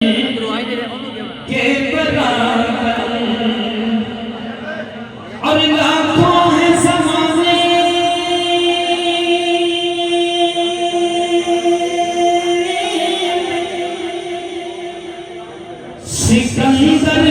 के बराबर और लाखों है ज़माने सिकंदर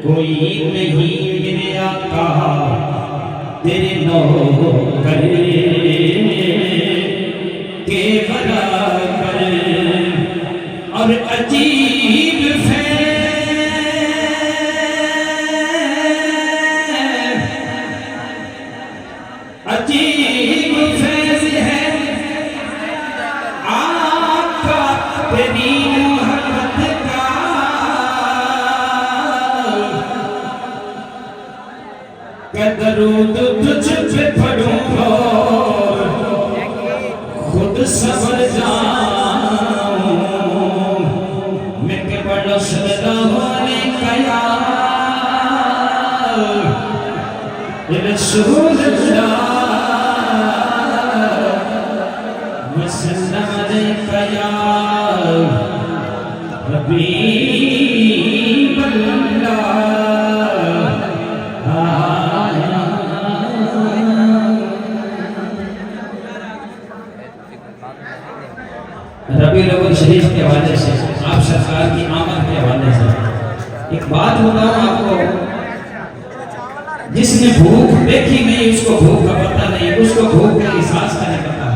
कोई नहीं मेरे आका तेरे नौकर के बराबर और अजीब फैज़ है आका तेरी मोहब्बत का दरूद तुझ पे पढ़ूं खुद सबर जाऊं मैं के बड़ा सदा होने का यार रसूल अल्लाह वसल्लम अलैका या हबीब अल्लाह। रबीउल अव्वल शरीफ के हवाले से आप सरकार की आमद के हवाले से एक बात बताऊं आपको, जिसने भूख देखी नहीं उसको भूख का पता नहीं, उसको भूख का एहसास का नहीं पता।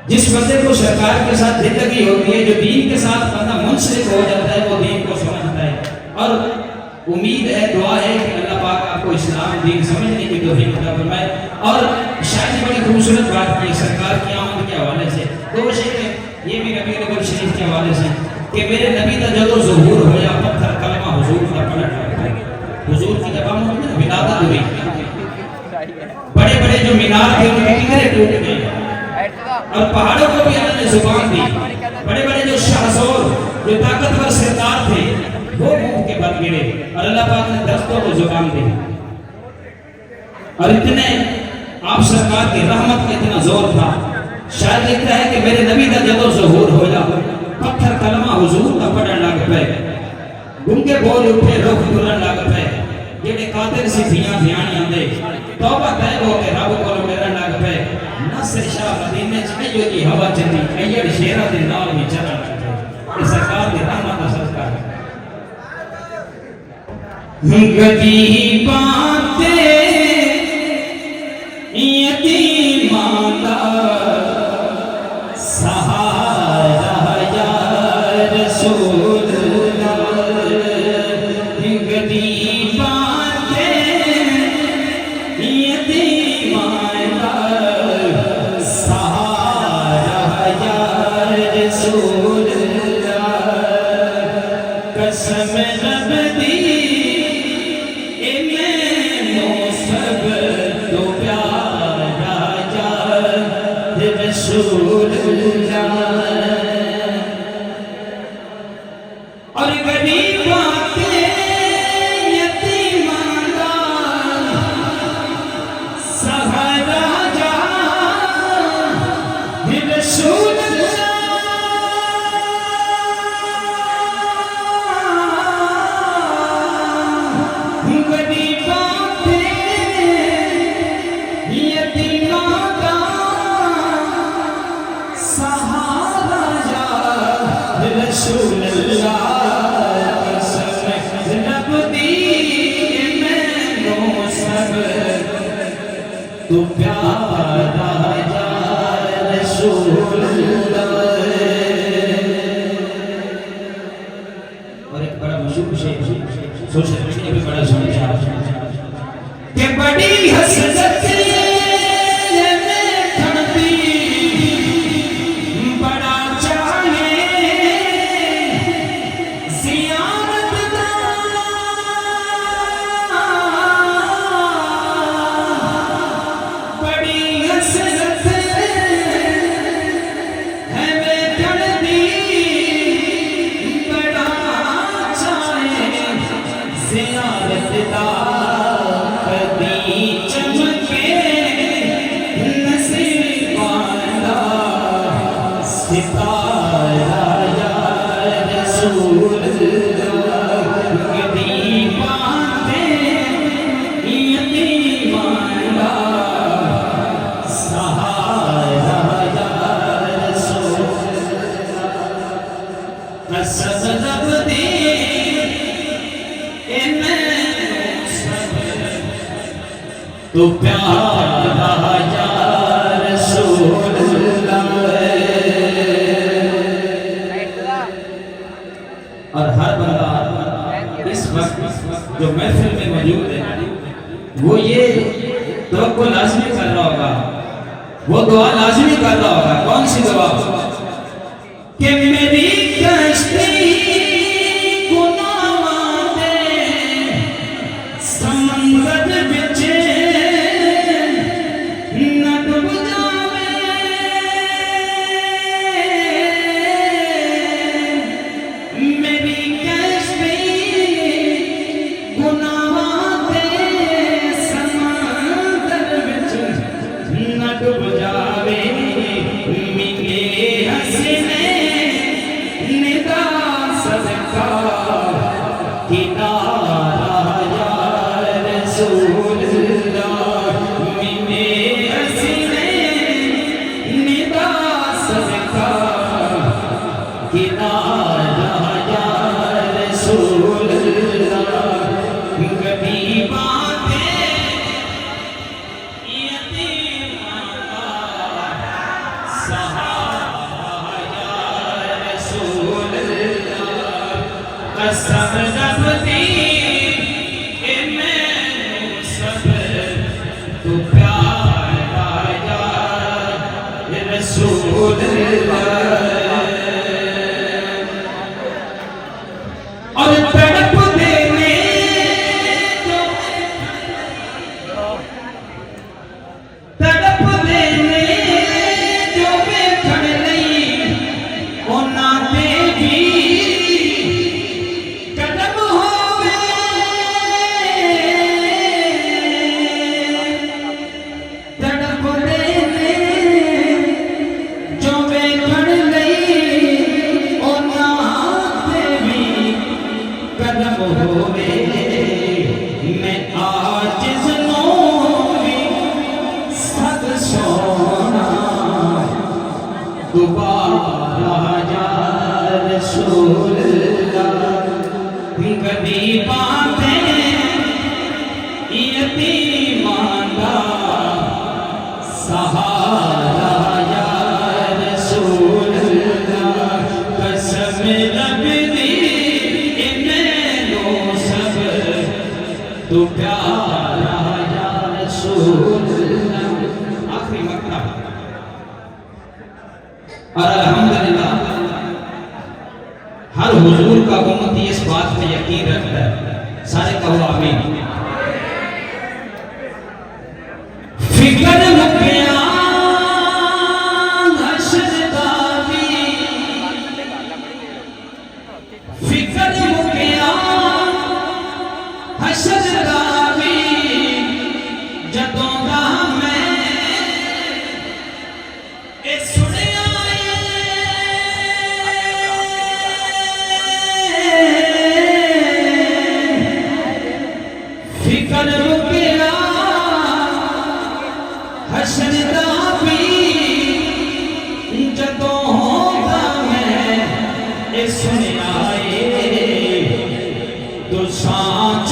जिस बंदे को सरकार के साथ जिंदगी होती है, जो दीन के साथ बंदा मुंसलिक हो जाता है, वो दीन को समझता है। और उम्मीद है, दुआ है कि अल्लाह पाक आपको इस्लाम दीन समझने की तौफीक अता फरमाए। और शायद बड़ी खूबसूरत बात की सरकार की आमद के हवाले से दो शेर ये भी रबीउल अव्वल शरीफ के हवाले से कि मेरे नबी का जदो ज़ुहूर होया पत्थर कलमा हुजूर का पलट गया। हुजूर की जब हम विलादत हुई, बड़े बड़े जो मीनार थे उनके किनारे टूट गए और पहाड़ों को भी अल्लाह ने जुबान दी। बड़े बड़े जो शाहज़ोर जो ताकतवर सरदार थे वो मुंह के बल गिरे और अल्लाह पाक ने दस्तों को जुबान दी। और इतने आप सरकार की रहमत का इतना जोर था, शायद लिखता है कि मेरे नबी का जदो ज़ुहूर होया पत्थर कलमा हुजूर का पढ़न लग पे, गूंगे बोल उठे रुख तुरन लग पे, जेड़े कातिल सी धियां ध्यानियां दे तौबा तय हो के रब कोल मिलन लग पे। नसर शाह मदीने च अयो दी हवा चली अय्यड़ शेरा दे नाल भी चलन लग पे। इस सरकार की रहमत का सदका है। गरीबाते यतीमाना सहारा या रसूल अल्लाह। गरीबाते यतीमाना सहारा या रसूल अल्लाह। कसम रब दी और गरीबाते यतीमाना सहारा जा रसूल अल्लाह। गरीबाते यतीमाना सहारा जा रसूल अल्लाह। रब दी मैनू सब तू प्यारा जा रसूल अल्लाह। और एक बड़ा मशहूर शेर सोशल मीडिया पे बड़ा सुना कि बड़ी हसरत सजदा कदी चमके नसीबाना सितारा या रसूल कदी बातें यतीमाना सहारा या रसूल सब दे तो प्यारा या रसूल और हर बंदा इस वक्त जो महफिल में मौजूद है वो ये तवक्कुल लाज़मी कर रहा होगा, वो दुआ लाज़मी कर रहा होगा। कौन सी दुआ? कि मेरी कश्ती और अल्हम्दुलिल्लाह हर हुजूर का उम्मती इस बात पे यकीन रखता है। सारे कहो आमीन। फिक्र मुकिया हशरदावी, फिक्र मुकिया हशरदावी, जदों दा मैं ए सुनिया सुन आए तो सांच